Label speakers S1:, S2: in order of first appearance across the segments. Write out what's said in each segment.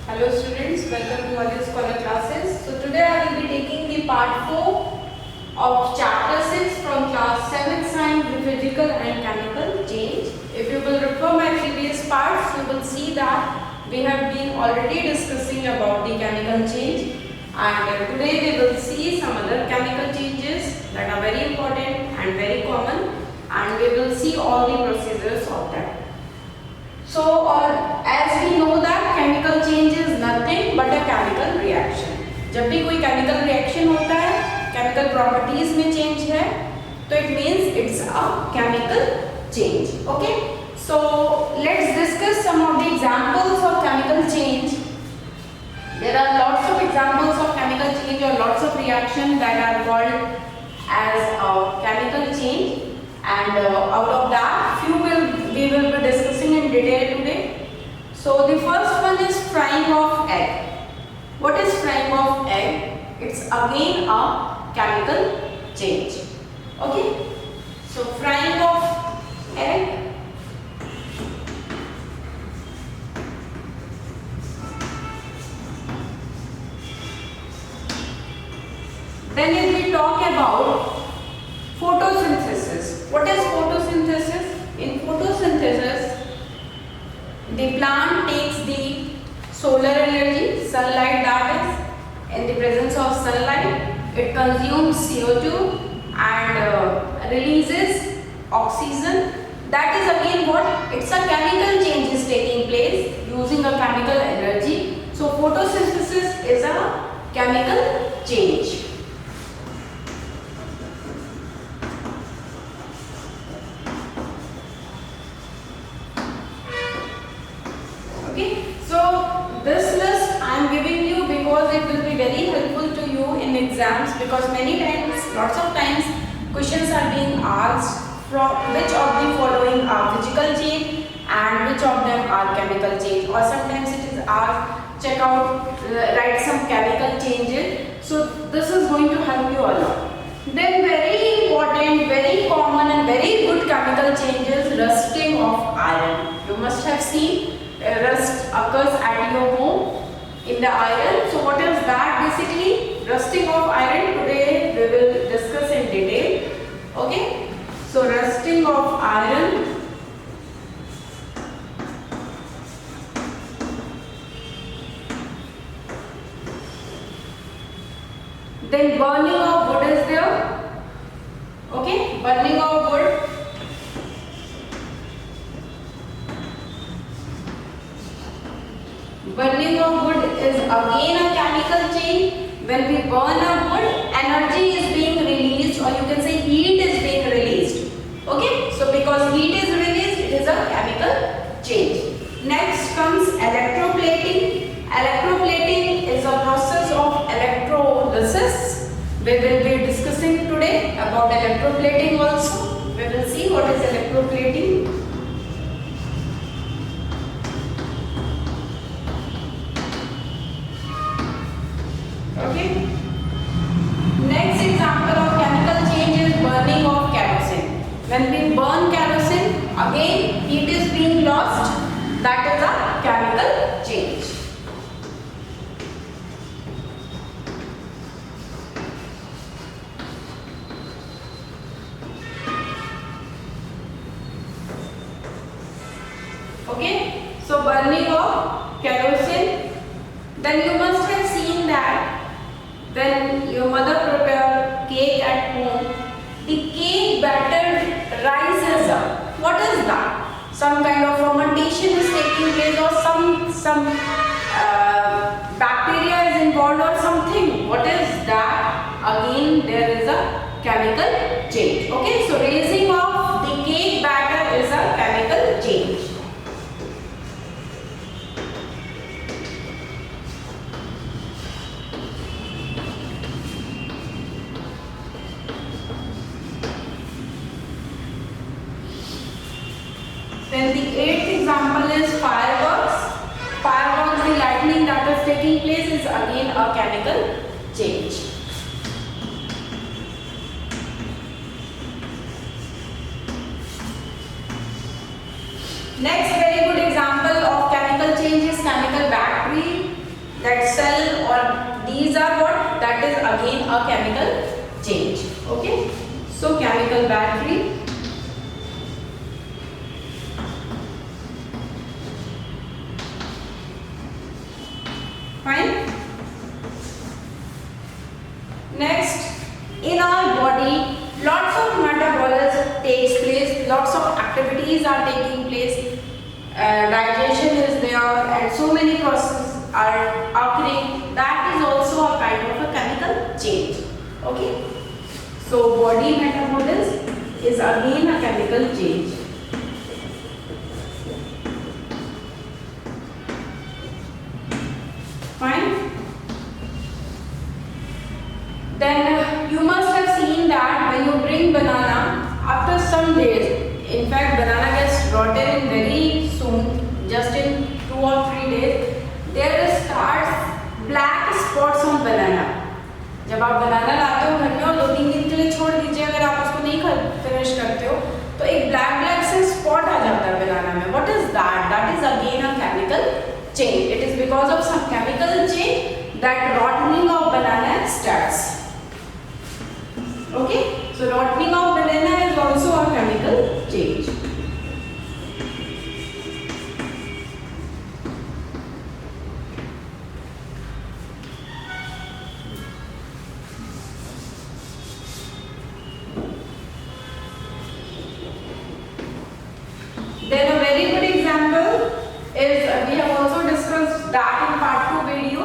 S1: Hello students, welcome to Audio Scholar classes. So today I will be taking the part 4 of chapter 6 from class 7 science, the physical and chemical change. If you will refer my previous parts, you will see that we have been already discussing about the chemical change, and today we will see some other chemical changes that are very important and very common, and we will see all the procedures of that. So as we know that chemical change is nothing but a chemical reaction. जब भी कोई chemical reaction होता है, chemical properties में change है, तो it means it's a chemical change. Okay? So let's discuss some of the examples of chemical change. There are lots of examples of chemical change or lots of reactions that are called as a chemical change, and out of that we will be discussing in detail today. So the first one is frying of egg. What is frying of egg? It's again a chemical change. Okay? So frying of egg. Then if we talk about photosynthesis. What is photosynthesis? In photosynthesis, the plant takes the solar energy, sunlight that is, in the presence of sunlight, it consumes CO2 and releases oxygen. That is again what? It's a chemical change is taking place using a chemical energy. So photosynthesis is a chemical change. So this list I am giving you because it will be very helpful to you in exams, because many times, lots of times questions are being asked from which of the following are physical change and which of them are chemical change, or sometimes it is asked check out, write some chemical changes. So this is going to help you a lot. Then very important, very common and very good chemical change is rusting of iron. You must have seen rust occurs at your home in the iron. So what is that basically? Rusting of iron, today we will discuss in detail. Okay? So rusting of iron. Then burning of wood is there. Okay? Burning of wood. Burning of wood is again a chemical change. When we burn a wood, energy is being released, or you can say heat is being released. Okay? So because heat is released, it is a chemical change. Next comes electroplating. Electroplating is a process of electrolysis. We will be discussing today about electroplating also. We will see what is electroplating. Okay. Next example of chemical change is burning of kerosene. When we burn kerosene, again heat is being lost. That is a chemical change. Okay. So burning of kerosene. Then you must have seen that when your mother prepare cake at home, the cake batter rises up. What is that? Some kind of fermentation is taking place, or some bacteria is involved or something. What is that? Again, there is a chemical change. Okay, so raising of the cake batter is a chemical change. Then the eighth example is fireworks. Fireworks, the lightning that is taking place is again a chemical change. Next very good example of chemical change is chemical battery. that cell, or these are what? That is again a chemical change. Okay, so chemical battery. Fine. Next, in our body, lots of metabolism takes place, lots of activities are taking place, digestion is there, and so many processes are occurring. That is also a kind of a chemical change. Okay, so body metabolism is again a chemical change. Fine. Then you must have seen that when you bring banana, after some days, in fact banana gets rotten very soon, just in 2 or 3 days, there starts black spots on banana. जब आप बनाना लाते हो घर में और 2-3 दिन के लिए छोड़ दीजिए, अगर आप उसको नहीं फिनिश करते हो तो एक ब्लैक से स्पॉट आ जाता है बनाना में. What is that? That is again a chemical change. It is because of some chemical change that rotting of banana starts. Okay, so rotting of banana is also a chemical change. Then a very good example is, we have also discussed that in part 2 video,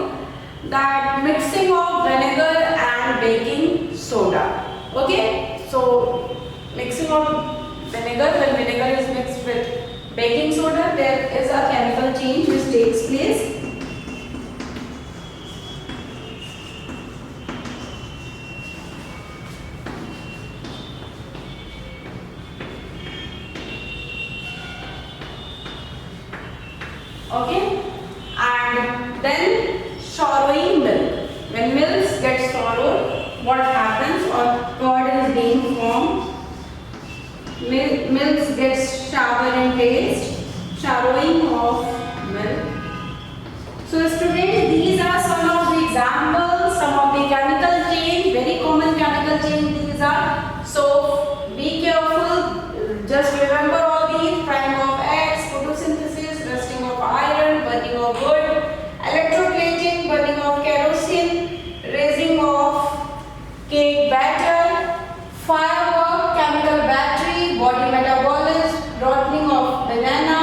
S1: that mixing of vinegar and baking soda. Okay, so mixing of vinegar, when vinegar is mixed with baking soda, there is a chemical change which takes place. Okay, and then sorrowing milk. When milk gets sorrowed, what happens, or curd is being formed, milk gets sour in taste, sorrowing of milk. So students, these are some of the examples, some of the chemical change, very common chemical change these are. So be careful, just remember all these: frying of eggs, photosynthesis, rusting of iron, burning of wood, electroplating, burning of kerosene, raising of cake batter, firework, chemical battery, body metabolism, rotting of banana,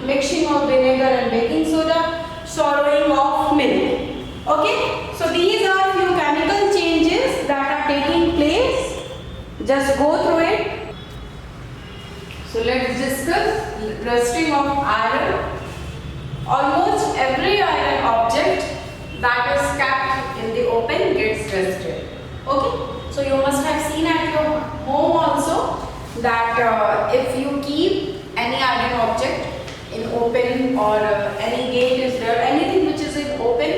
S1: mixing of vinegar and baking soda, sorrowing of milk. Okay, so these are few chemical changes that are taking place. Just go through it. So let's discuss rusting of iron. Almost every iron object that is kept in the open gets rusted. Okay, so you must have seen at your home also that if you keep any iron object in open, or any gate is there, anything which is in open,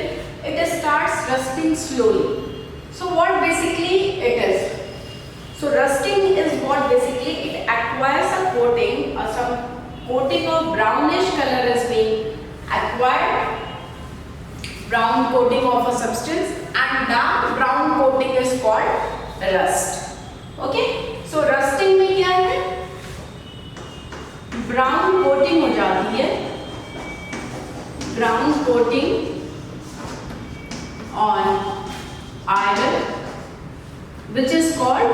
S1: it starts rusting slowly. So what basically it is? So rusting is what basically it acquires a coating, or some coating of brownish color is being acquired, brown coating of a substance, and that brown coating is called rust. Okay, so rusting में क्या है? Brown coating हो जाती है, brown coating on iron which is called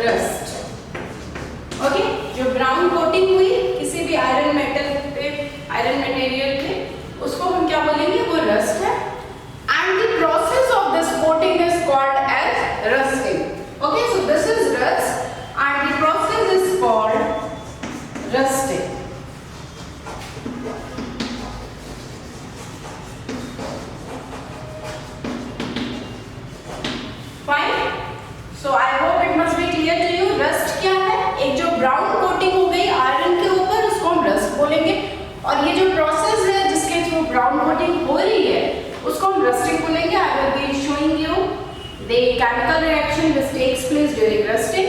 S1: rust. Okay, जो brown coating हुई किसी भी आयरन मेटल पे, आयरन मटेरियल पे, उसको हम क्या बोलेंगे? वो रस्ट है. And the process of this coating is called as rusting. Okay, so this is rust and the process is called rusting. Fine. So I hope it must be clear to you. Rust क्या है? एक जो brown coating हो गई iron के ऊपर, उसको हम रस्ट बोलेंगे. और ये जो प्रोसेस है जिसके थ्रू ब्राउन कोटिंग हो रही है, उसको हम रस्टिंग बोलेंगे. I will be showing you the chemical reaction which takes place during rusting.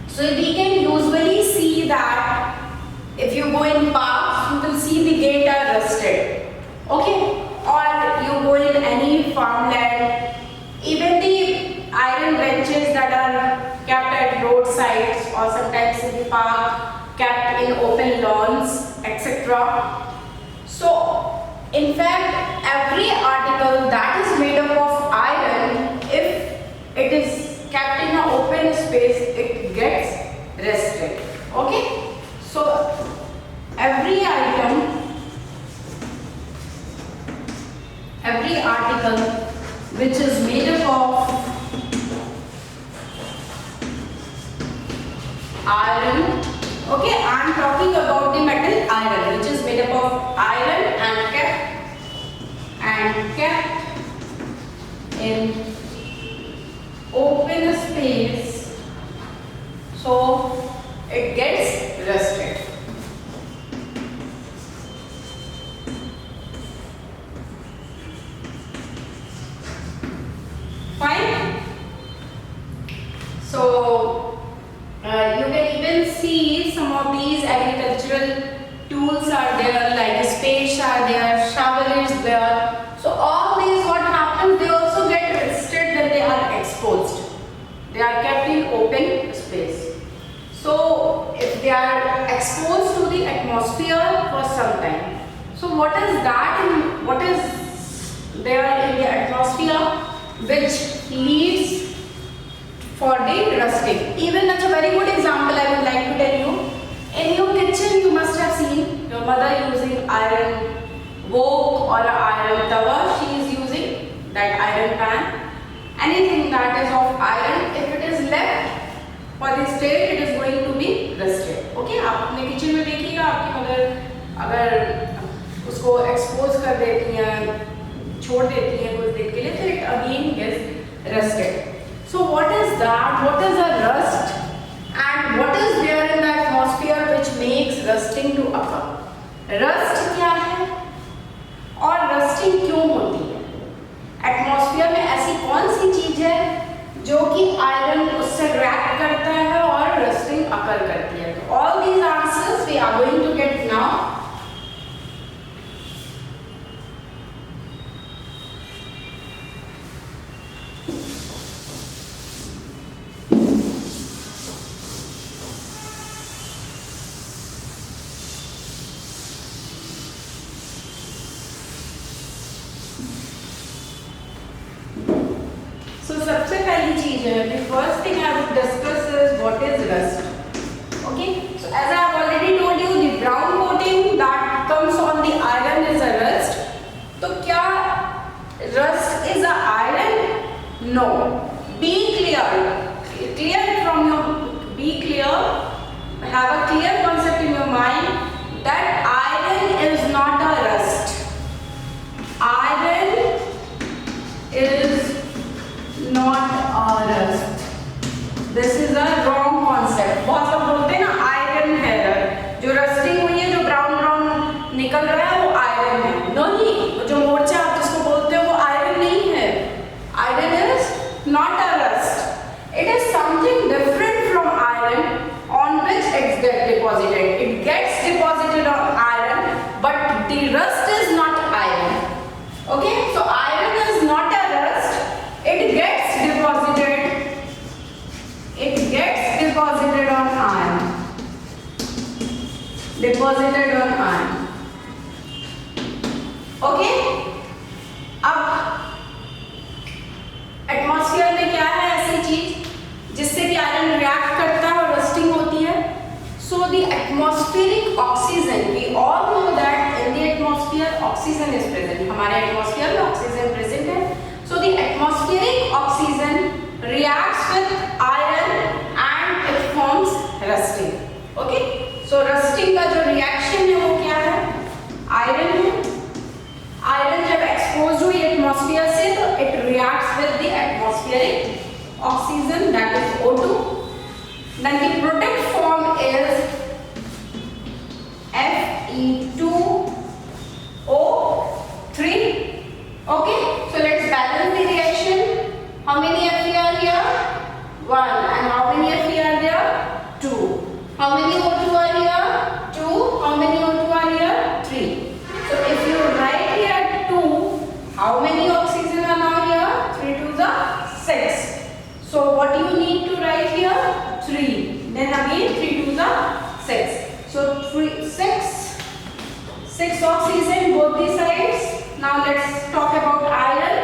S1: So we can usually see that if you go in parks, you will see the gate are rusted. Okay, or you go in any farmland, even the iron benches that are kept at roadsides or sometimes in the park, kept in open lawns, etc. So, in fact, every article that is made up of iron, if it is kept in an open space, it gets rusted. Okay, so every item, every article which is made up of iron, okay, I am talking about the metal iron, which is made up of iron and kept in open space, so it gets rusted. Fine. So you can even see some of these agricultural tools are there, like spades are there, shovel is there. So all these, what happens, they also get rusted when they are exposed. They are kept in open space. So if they are exposed to the atmosphere for some time, so what is that in, what is there in the atmosphere which leads for the rusting? Even that's a very good example I would like to tell you. In your kitchen you must have seen your mother using iron wok or iron tawa. She is using that iron pan. Anything that is of iron, if it is left for the state, it is going to be rusted. Okay, आप अपने kitchen में देखिएगा, आपकी mother अगर उसको expose कर देती हैं, छोड़ देती हैं कुछ देर के लिए, तो it again gets rusted. So what is that? What is a rust? And what is there in the atmosphere which makes rusting to occur? Rust क्या है और rusting क्यों होती है? एटमॉस्फेयर में ऐसी कौन सी चीज है जो कि आयरन उससे रिएक्ट करता है और रस्टिंग अकर करती है? तो all these answers we are going to get now. सबसे पहली चीज है, the first thing I would discuss is what is rust. Okay, so as I have already told you, the brown coating that comes on the iron is a rust. तो क्या rust is a iron? No. Be clear from your, be clear, have a clear concept in your mind that iron is not a rust. Iron is not a rust. This is a wrong concept. बहुत लोग बोलते हैं ना iron है, जो rusting हुई है, जो ब्राउन ब्राउन निकल रहा है वो आयरन है. नहीं, जो मोर्चा आप जिसको बोलते हो वो आयरन नहीं है. Iron is not a rust. It is something different from iron on which it gets deposited. It gets deposited on iron, but the rust is not iron. Okay, so iron is not a rust. It gets deposited. It gets deposited on iron. Deposited on iron. Okay. अब atmosphere में क्या है ऐसी चीज जिससे कि iron react करता है और रस्टिंग होती है? So the atmospheric oxygen, we all know that in the atmosphere oxygen is present. हमारे एटमॉस्फेयर में ऑक्सीजन प्रेजेंट है. So the atmospheric oxygen reacts with iron and it forms rusting. Okay? So rusting का जो reaction है वो क्या है? Iron है. Iron जब exposed हुई atmosphere से तो it reacts with the atmospheric oxygen, that is O2. Then the product form is Fe2O3. Okay, so let's balance the reaction. How many Fe are here? 1. And how many Fe are there? 2. How many O2 are here? 2. Then again 3 2s are 6. So 6 oxygen both the sides. Now let's talk about iron.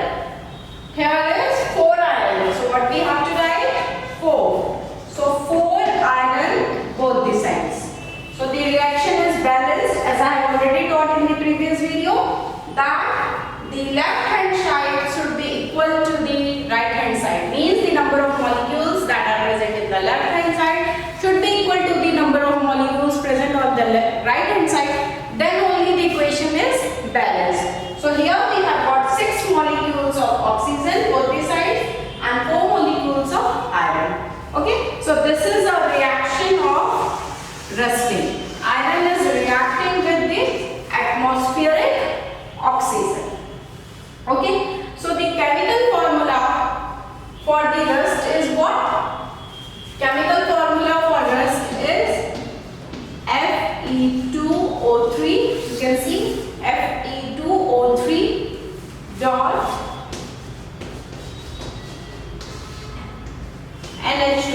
S1: Here is 4 iron. So what we have to write? 4. So 4 iron both the sides. So the reaction is balanced, as I have already taught in the previous video, that the left hand side should be equal to the right hand side. Means the number of molecules that are present in the left hand side should be equal to the number of molecules present on the right hand side. Then only the equation is balanced. So here we have got 6 molecules of oxygen both the sides and 4 molecules of iron. Okay, so this is a reaction of rusting. Iron is reacting with the atmospheric oxygen. Okay, so the chemical formula for the rust is what? Chemical formula for rust is Fe2O3. You can see Fe2O3 dot NH2.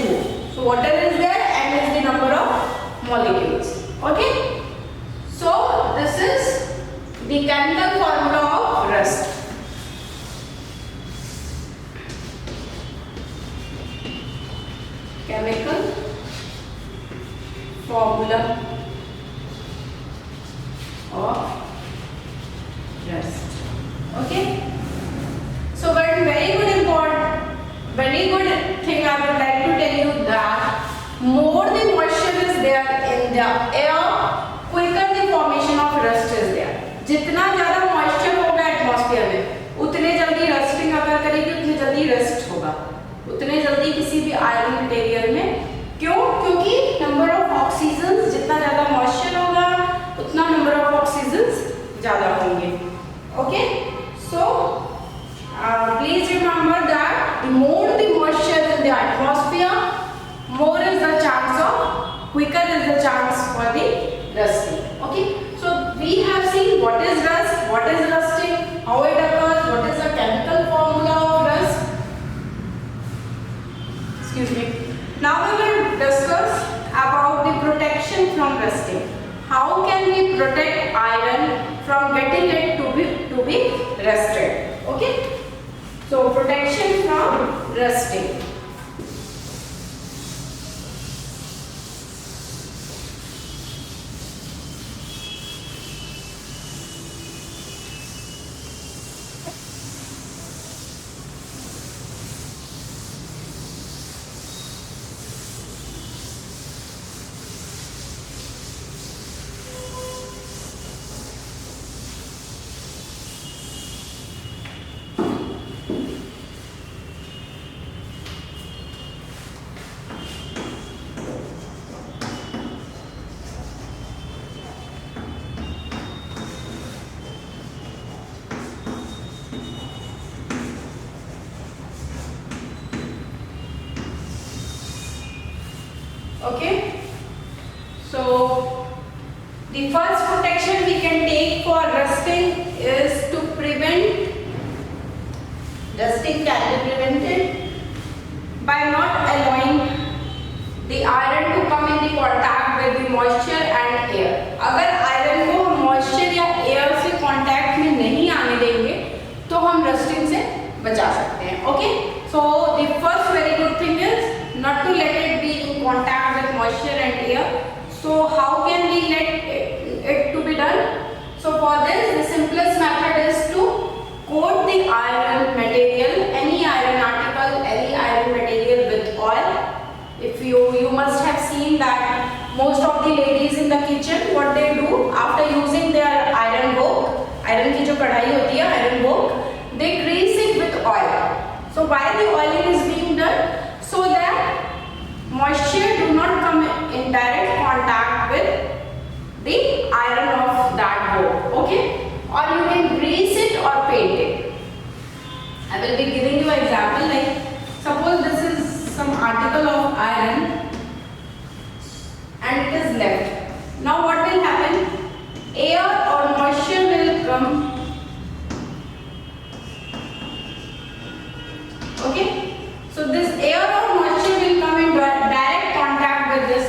S1: So water is there, N is the number of molecules. Okay. So this is the chemical formula of rust. Chemical formula of rust. Okay. So one very good thing I would like to tell you that more the moisture is there in the air, quicker the formation of rust is there. जितना ज़्यादा moisture होगा atmosphere में, उतने जल्दी rusting अगर करेगी उतने जल्दी rust होगा, उतने जल्दी किसी भी iron material में. क्यों? क्योंकि number of oxygens जितना ज़्यादा moisture होगा उतना number of oxygens ज़्यादा होंगे. Okay? So please remember that the more the moisture in the atmosphere, more is the chance of, quicker is the chance for the rusting. Okay, so we have seen what is rust, what is rusting, how it occurs, what is the chemical formula of rust. Excuse me. Now we will discuss about the protection from rusting. How can we protect iron from getting it to be rusted? Okay. So protection from rusting. Okay, so the first protection we can take for rusting is to prevent, rusting can be prevented by not allowing the iron to come in the contact with the moisture and air. अगर iron को moisture या air से contact में नहीं आने देंगे तो हम rusting से बचा सकते हैं. Okay, so the first very good thing is not to let it be in contact with moisture and air. So how can we let it to be done? So for this, the simplest method is to coat the iron material, any iron article, any iron material with oil. If you must have seen that most of the ladies in the kitchen, what they do after using their iron wok, iron की जो कढ़ाई होती है, iron wok, they grease it with oil. So why the oiling is being done? So that moisture do not come in direct contact with the iron of that wok. Okay, or you can grease it or paint it. I will be giving you an example. Like suppose this is some article of iron and it is left. Now what will happen? Air or moisture will come. Okay, so this air or moisture will come in direct contact with this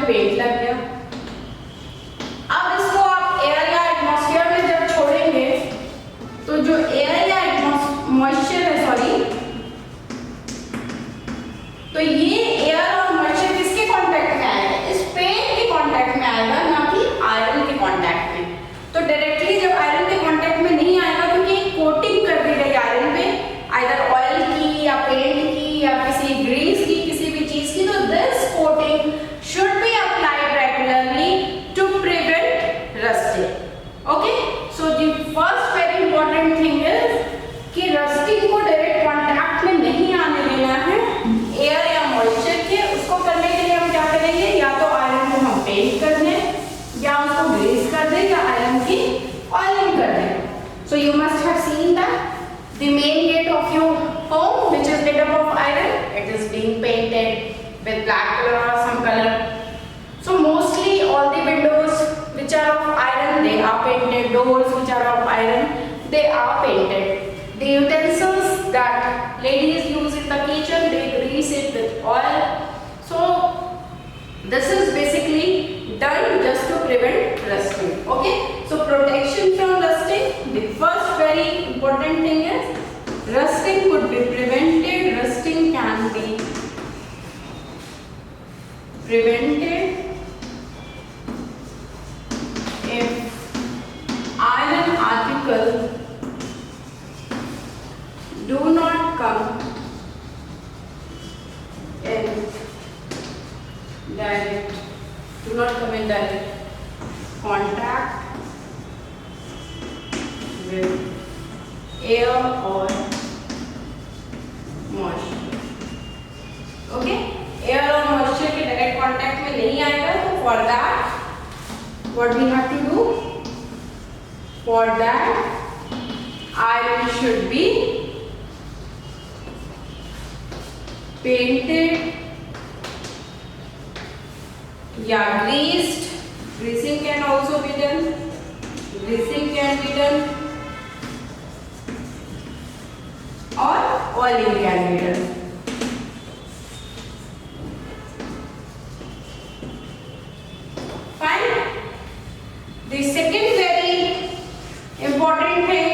S1: paint लग गया। अब इसको आप air या atmosphere में जब छोड़ेंगे तो जो एयर या मॉइस्चर है, सॉरी, तो ये एयर और मॉइस्चर किसके कांटेक्ट में आएगा? इस पेंट के कांटेक्ट में आएगा, ना कि आयरन के कांटेक्ट में। तो डायरेक्टली जब आयरन के कांटेक्ट में नहीं आएगा क्योंकि कोटिंग कर दी गई आयरन पे, आइदर ऑयल की या पेंट की या किसी ग्रीस की, किसी भी चीज की, तो this coating should be applied regularly to prevent rusting. Okay, so the first very important thing is कि रस्टिंग को डायरेक्ट कांटेक्ट में नहीं आने देना है एयर या मॉइस्चर के। उसको करने के लिए हम क्या करेंगे? या तो आयरन को हम पेंट कर दें, या उसको ग्रीस कर दें, या आयरन की ऑयलिंग कर दें। So you must have seen that the main gate of your home, which is made up of iron, it is being painted with black color or some color. So mostly all the windows which are of iron, they are painted. Doors which are of iron, they are painted. The utensils that ladies use in the kitchen, they grease it with oil. So this is basically done just to prevent rusting. Okay, so protection from rusting, the first very important thing is rusting could be prevented. Rusting can be prevented if iron articles do not come in direct contact with air or moisture. Okay, air और moisture के direct contact में नहीं आएगा, तो for that what we have to do? For that iron should be painted या greased. Greasing can also be done. Greasing can be done, or oiling can be done. Fine. The second very important thing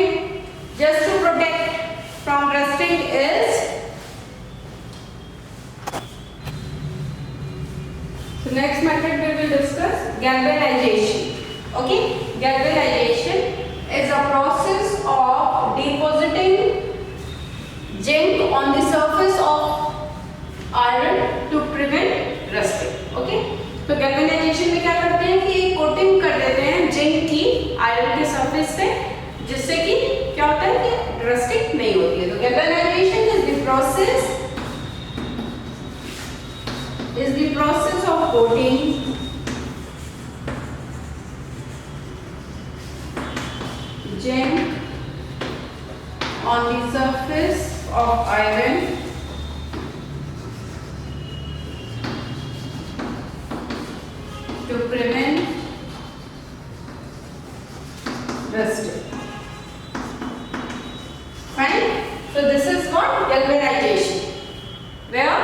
S1: just to protect from rusting is, so next method we will discuss galvanization. Okay, galvanization is a process of depositing zinc on the surface of iron to prevent rusting. Okay, तो galvanization में क्या करते हैं कि coating कर देते हैं zinc की आयरन के सरफेस पे, जिससे कि क्या होता है कि रस्टिंग नहीं होती है। तो galvanization is the process of coating zinc on the surface of iron to prevent rusting. Fine. So this is called galvanization, where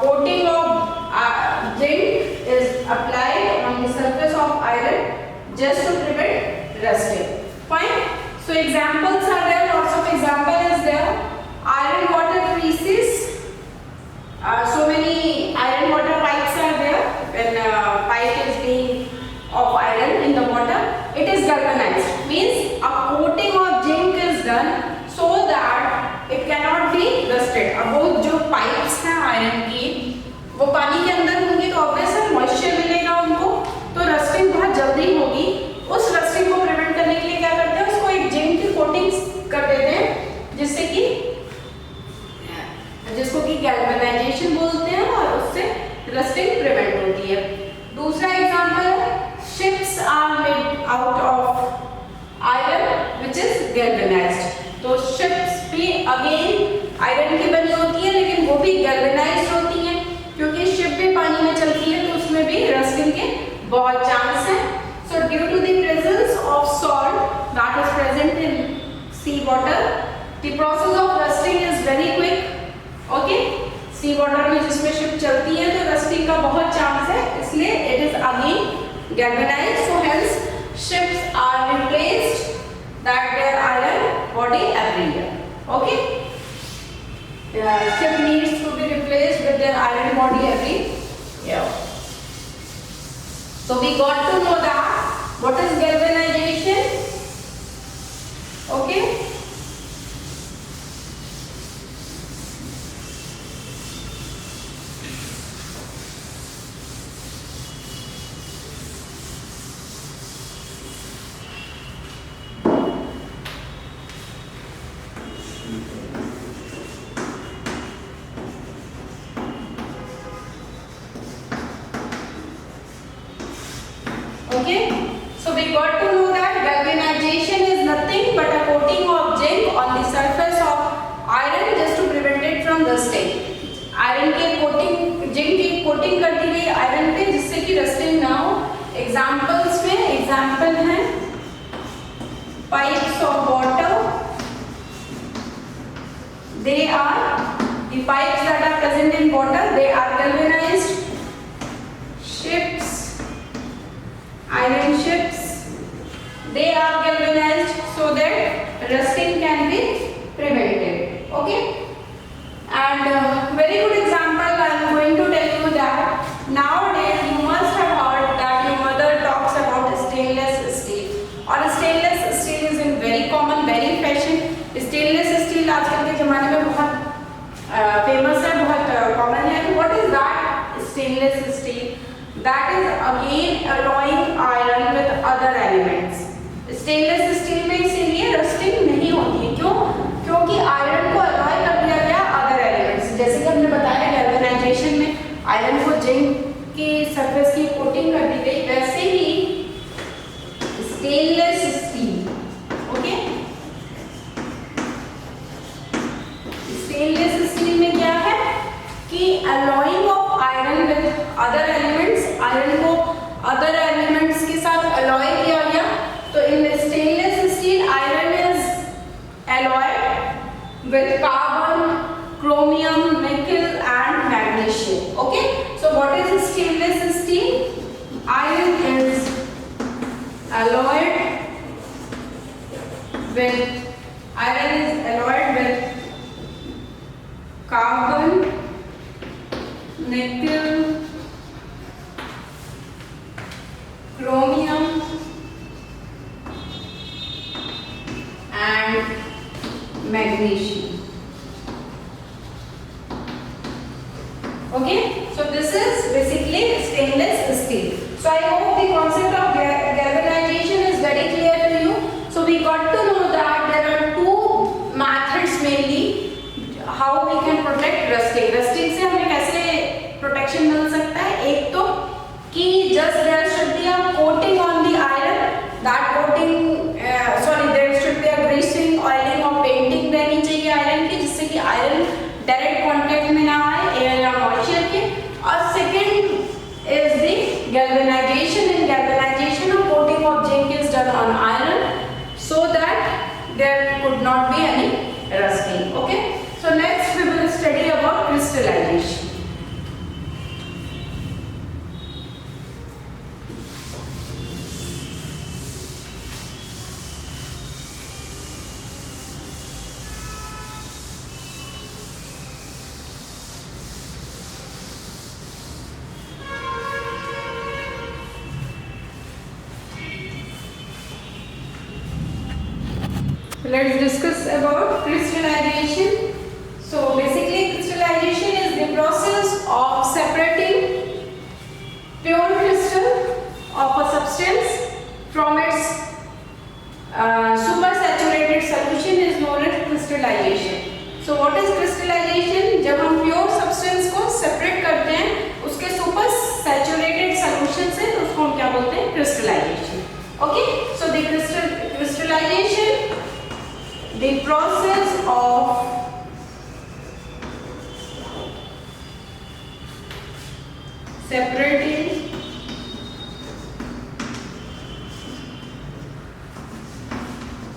S1: coating of zinc is applied on the surface of iron just to prevent rusting. Fine. So examples are there. Lots of example is there. Iron water creases. So many iron water pipes are there. When pipe is being of iron in the water, it is galvanized. Means a coating of zinc is done so that it cannot be rusted. अब वो जो pipes हैं iron की, वो पानी के अंदर होंगे तो obviously moisture मिलेगा उनको, तो rusting बहुत जल्दी होगी। उस rusting को prevent करने के लिए क्या करते हैं? उसको एक zinc की coating कर देते हैं, जिसको कि galvanization बोलते हैं, और उससे rusting prevent होती है। दूसरा एग्जाम्पल है, ships are made out of iron which is galvanized. तो ships भी again आयरन की बनी होती है, लेकिन वो भी galvanized होती हैं, क्योंकि ship भी पानी में चलती है, तो उसमें भी rusting के बहुत चांस हैं। So due to the presence of salt that is present in sea water, the process of rusting is very quick. Okay, sea water में जिसमें शिप चलती है तो रस्टिंग का बहुत चांस है, इसलिए it is again galvanised, so hence ships are replaced that their iron body every year. Okay, ship needs to be replaced with their iron body every year. So we got to know that what is galvanization. Okay, okay, so we got to know that galvanization is nothing but a coating of zinc on the surface of iron just to prevent it from rusting. Iron के coating, zinc की coating कर दी गई iron पे जिससे कि rusting ना हो। एग्जांपल्स में एग्जांपल हैं pipes of water, they are the pipes that are present in water, they are galvanized. Ships, iron ships, they are galvanized so that rusting can be prevented. Okay, and very good example I am going to tell you that nowadays you must have heard that your mother talks about stainless steel, और stainless steel is in very common, very fashion. stainless steel आजकल के जमाने में बहुत famous है, बहुत common है। What is that stainless steel? That is again alloying iron with other elements. Stainless steel में इसीलिए रस्टिंग नहीं होती है, क्यों? क्योंकि आयरन को अलॉय कर दिया गया अदर एलिमेंट्स। जैसे कि हमने बताया गैल्वेनाइजेशन में आयरन को जिंक की सरफेस की कोटिंग कर दी गई, वैसे ही stainless steel, okay, stainless steel में क्या है कि alloying of iron with other elements, iron को अदर एलिमेंट्स के साथ अलॉय किया गया। तो in stainless steel iron is alloyed with carbon, chromium, nickel and magnesium. Okay, so what is stainless steel? Iron is alloyed with carbon, nickel, chromium and magnesium. Okay, so this is basically stainless steel. So I hope the concept of galvanization is very clear to you. So we got to know that there are two methods mainly how we can protect rusting. Rusting से हमें कैसे protection मिल सकता है? एक तो कि just there should be a coating on the iron. That coating, there should be a greasing, oiling or painting रहनी चाहिए आयरन की, जिससे कि आयरन डायरेक्ट कांटेक्ट में ना आए एयर या मॉइस्चर के। और second is the galvanization. In galvanization a coating of zinc is done on iron so that there could not be any rusting. Okay, so next we will study about crystallization. Let's discuss about crystallization. So basically crystallization is the process of separating pure crystal of a substance from its supersaturated solution is known as crystallization. So what is crystallization? जब हम pure substance को separate करते हैं उसके supersaturated solution से, तो उसको हम क्या बोलते हैं? crystallization. Okay, so the crystallization, the process of separating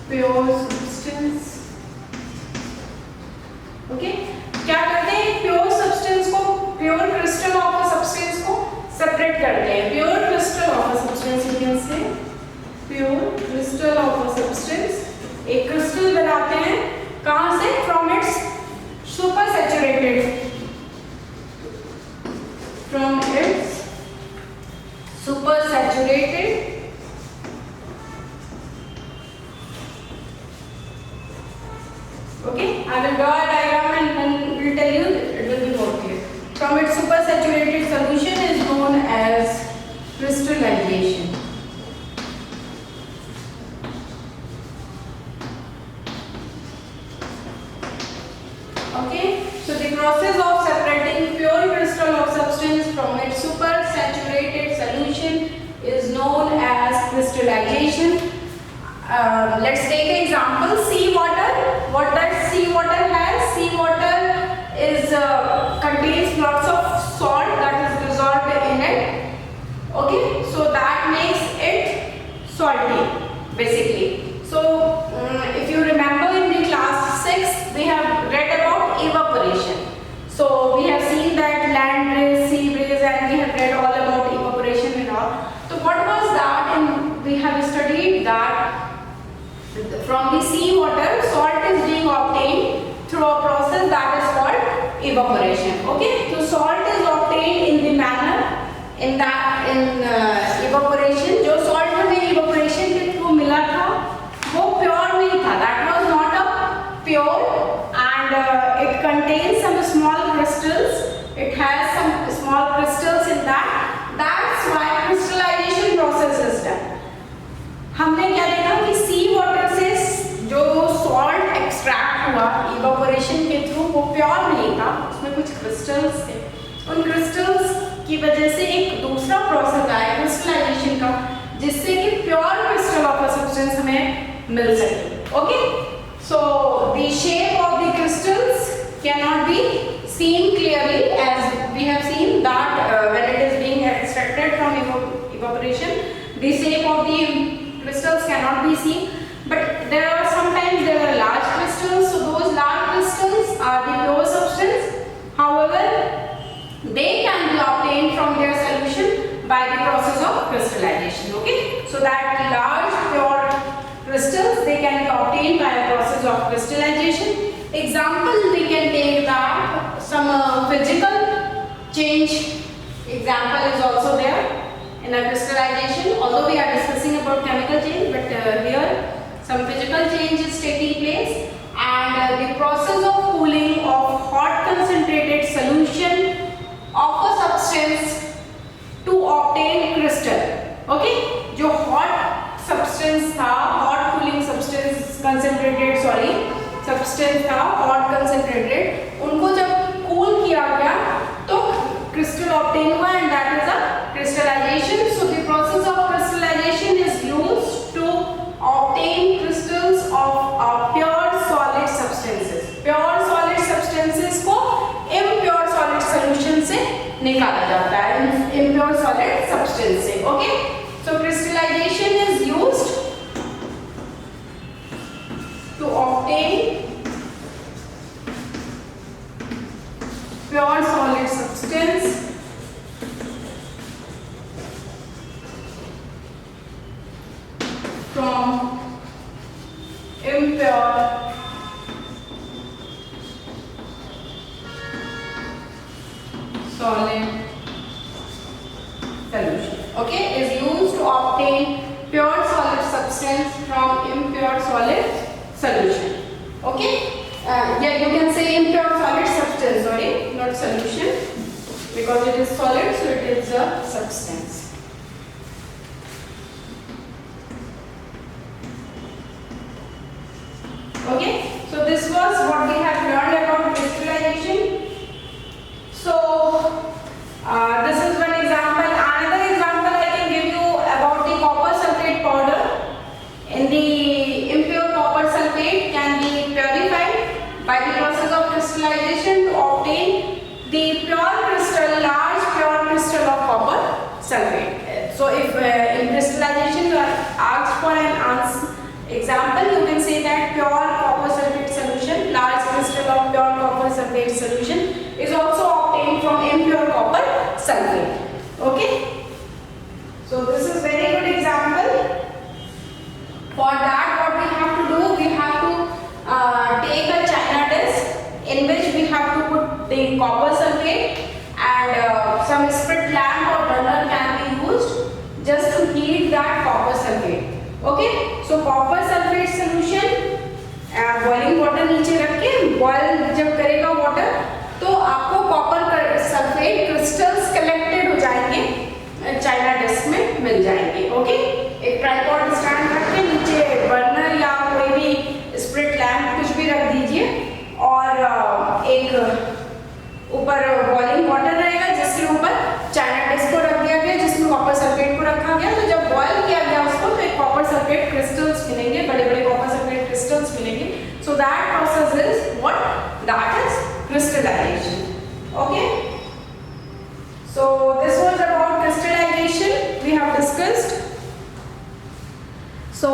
S1: pure substance. Okay, क्या करते हैं? प्योर सब्सटेंस सेपरेट करते हैं. Pure crystal of a substance, you can say pure crystal of a substance. एक क्रिस्टल बनाते हैं कहां से? From its super saturated, from its super saturated okay. I will draw a diagram and then will tell you, it will be more clear. From its supersaturated solution is known as crystallization. Okay, so the process of separating pure crystal of substance from its supersaturated solution is known as crystallization. Let's take an example. Sea water. What does sea water has? Sea water is contains lots of salt that is dissolved in it. Okay, so that makes it salty basically. So if you remember in the class 6 we have read about evaporation. So we have seen that land breeze, sea breeze, and we have read all about evaporation and all. So what was that? And we have studied that from the sea water, salt is being obtained through a process that is called evaporation. Okay, so salt is obtained in the manner in evaporation. जो salt हमें evaporation के through मिला था, वो pure नहीं था. That was not a pure, and it contains some small crystals. It has some small crystals in that. That's why crystallization process is done. हमने क्या देखा कि सी वाटर से जो सॉल्ट एक्सट्रैक्ट हुआ इवापोरेशन के थ्रू वो प्योर नहीं था, उसमें कुछ क्रिस्टल्स थे. उन क्रिस्टल्स की वजह से एक दूसरा प्रोसेस आया क्रिस्टलाइजेशन का, जिससे कि pure crystal of a substance हमें मिल सके. Okay, so the shape of the crystals can not be seen clearly as we have seen that when it is being extracted from evaporation, the shape of the crystals cannot be seen, but there are sometimes there are large crystals, so those large crystals are the pure substance. However, they can be obtained from their solution by the process of crystallization. Okay, so that large pure crystals, they can be obtained by a process of crystallization. Example, we can take that some physical change example is also there in a crystallization, although we are discussing about chemical change, but here some physical change is taking place, and the process of cooling of hot concentrated solution of a substance to obtain crystal. Okay, जो hot substance था, hot cooling substance concentrated, substance था hot concentrated, उनको जब cool किया गया तो crystal obtain हुआ, and that is a crystallization. So the process of crystallization is used to obtain crystals of pure solid substances. Pure solid substances को impure solid solution से निकाला जाता है, impure solid substance से. Okay, so crystallization is used to obtain pure solid substance from impure solid solution. Okay, is used to obtain pure solid substance from impure solid solution. Okay, yeah, you can say impure solid substance, sorry, not solution, because it is solid, so it is a substance. Okay, so this was what we have learned about crystallization. So this is one example. Another example I can give you about the copper sulfate powder. In the impure copper sulfate can be purified by the process of crystallization to obtain the pure crystal, large pure crystal of copper sulfate. So if in crystallization you are asked for an example, you can say that pure copper sulfate solution, large crystal of pure copper sulfate solution is also obtained from impure copper sulfate. Okay. some split lamp or burner can be used just to heat that copper sulfate. Okay, so copper sulfate solution boiling water नीचे रख के boil जब करेगा water तो आपको copper sulphate crystals collected हो जाएंगे China disc में मिल जाएंगे. ओके, एक ट्राइपॉड स्टैंड रख के नीचे बर्नर या कोई भी स्प्लिट लैम्प कुछ भी रख दीजिए और एक ऊपर बॉइलिंग वाटर रहेगा जिसके ऊपर चाइना डिस्क को रख दिया गया जिसमें कॉपर सल्फेट को रखा गया. तो जब बॉयल किया गया उसको तो एक कॉपर सल्फेट क्रिस्टल्स मिलेंगे, बड़े बड़े कॉपर सल्फेट क्रिस्टल्स मिलेंगे. So that process is what? That is crystallization. Okay. So this was about crystallization we have discussed. So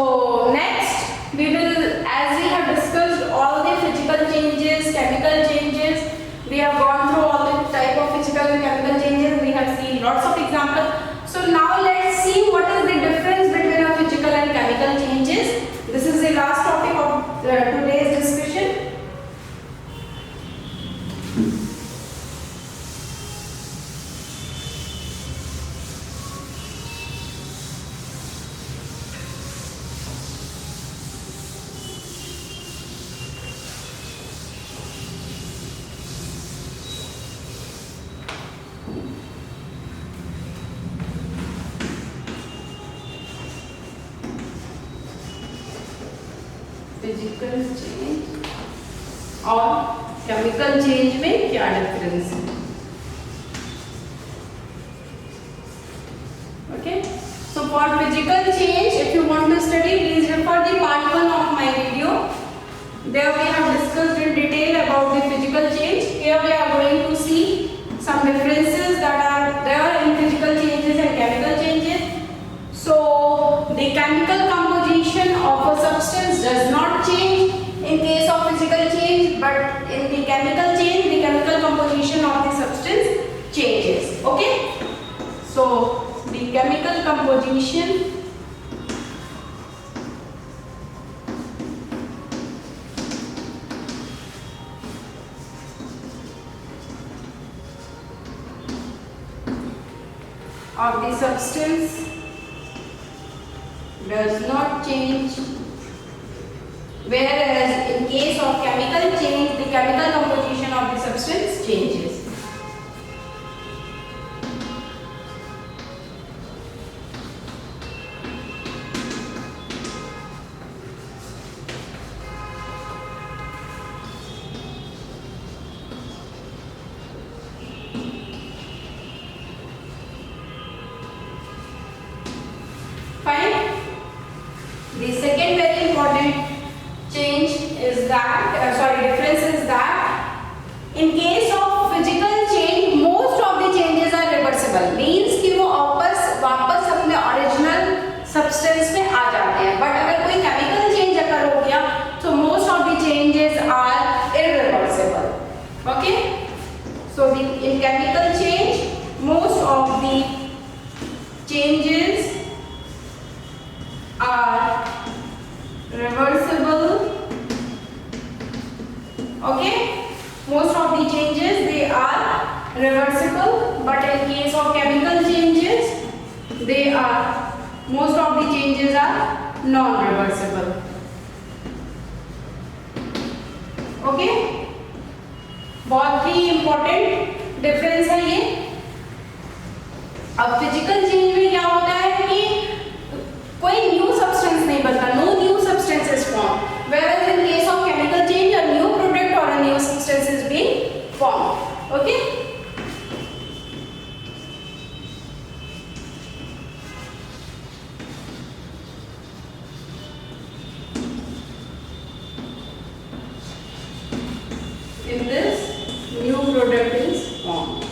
S1: next we will, as we have discussed all the physical changes, chemical changes, we have gone through all the type of physical and chemical changes. We have seen lots of examples. So now let's see what is the difference between a physical and chemical changes. This is the last topic of today's discussion. Physical change और chemical change में क्या difference है. Okay, so for physical change if you want to study please refer the part 1 of my video. There we have discussed in detail about the physical change. Here we are going to see some differences that are there in physical changes and chemical changes. So the chemical composition of a substance does not change in case of physical change, but in the chemical change the chemical composition of the substance changes. Okay, so the chemical composition of the substance does not change, whereas in case of chemical change the chemical composition of the substance changes. Fine. The second very important change is that difference is that in case of physical change most of the changes are reversible, means कि वो वापस अपने original substance में आ जाते हैं. But अगर कोई chemical change अगर हो गया तो most of the changes are irreversible. Okay, so in chemical change most of the changes are reversible. Okay, most of the changes they are reversible, but in case of chemical changes they are most of the changes are non-reversible. Okay, बहुत ही important difference है ये. अब physical change में क्या होता है कि कोई न्यू सब्सटेंस नहीं बनता, no new substance is form, whereas in case of chemical change a new product or a new substance is being formed. Okay, in this new product is formed.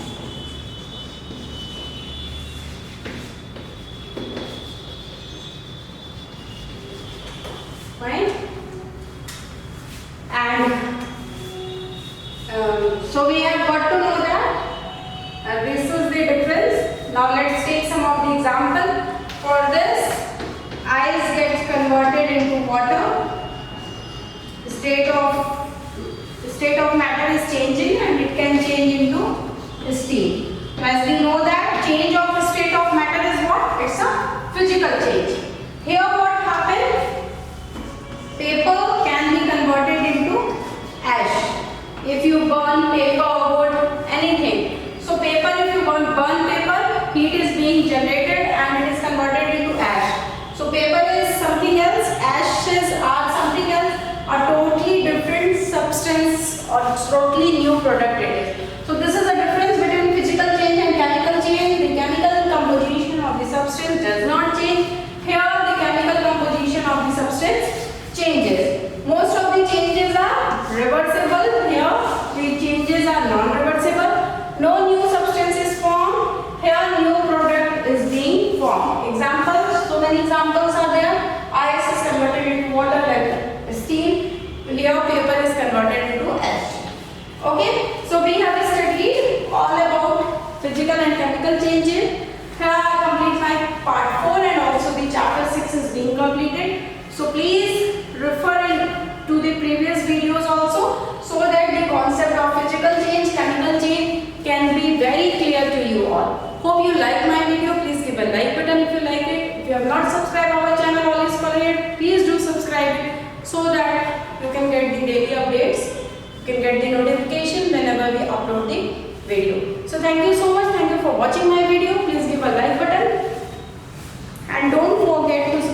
S1: Fine. And so we have got to know that this is the difference. Now let's take some of the example. For this, ice gets converted into water. State of matter is changing and it can change into steam. As we know product it is. So this is the difference between physical change and chemical change. The chemical composition of the substance does not change. Here the chemical composition of the substance changes. Most of the changes are reversible. Here the changes are non-reversible. No new substance is formed. Here new product is being formed. Examples, so many examples are there. Ice is converted into water like steam. Here paper is converted into ash. Okay, so we have studied all about physical and chemical changes. Here I complete my part 4 and also the chapter 6 is being completed. So please refer to the previous videos also so that the concept of physical change, chemical change can be very clear to you all. Hope you like my video. Please give a like button if you like it. If you have not subscribed our channel Always College, please do subscribe it so that you can get the daily updates. You can get the notification whenever we upload the video. So thank you so much. Thank you for watching my video. Please give a like button and don't forget to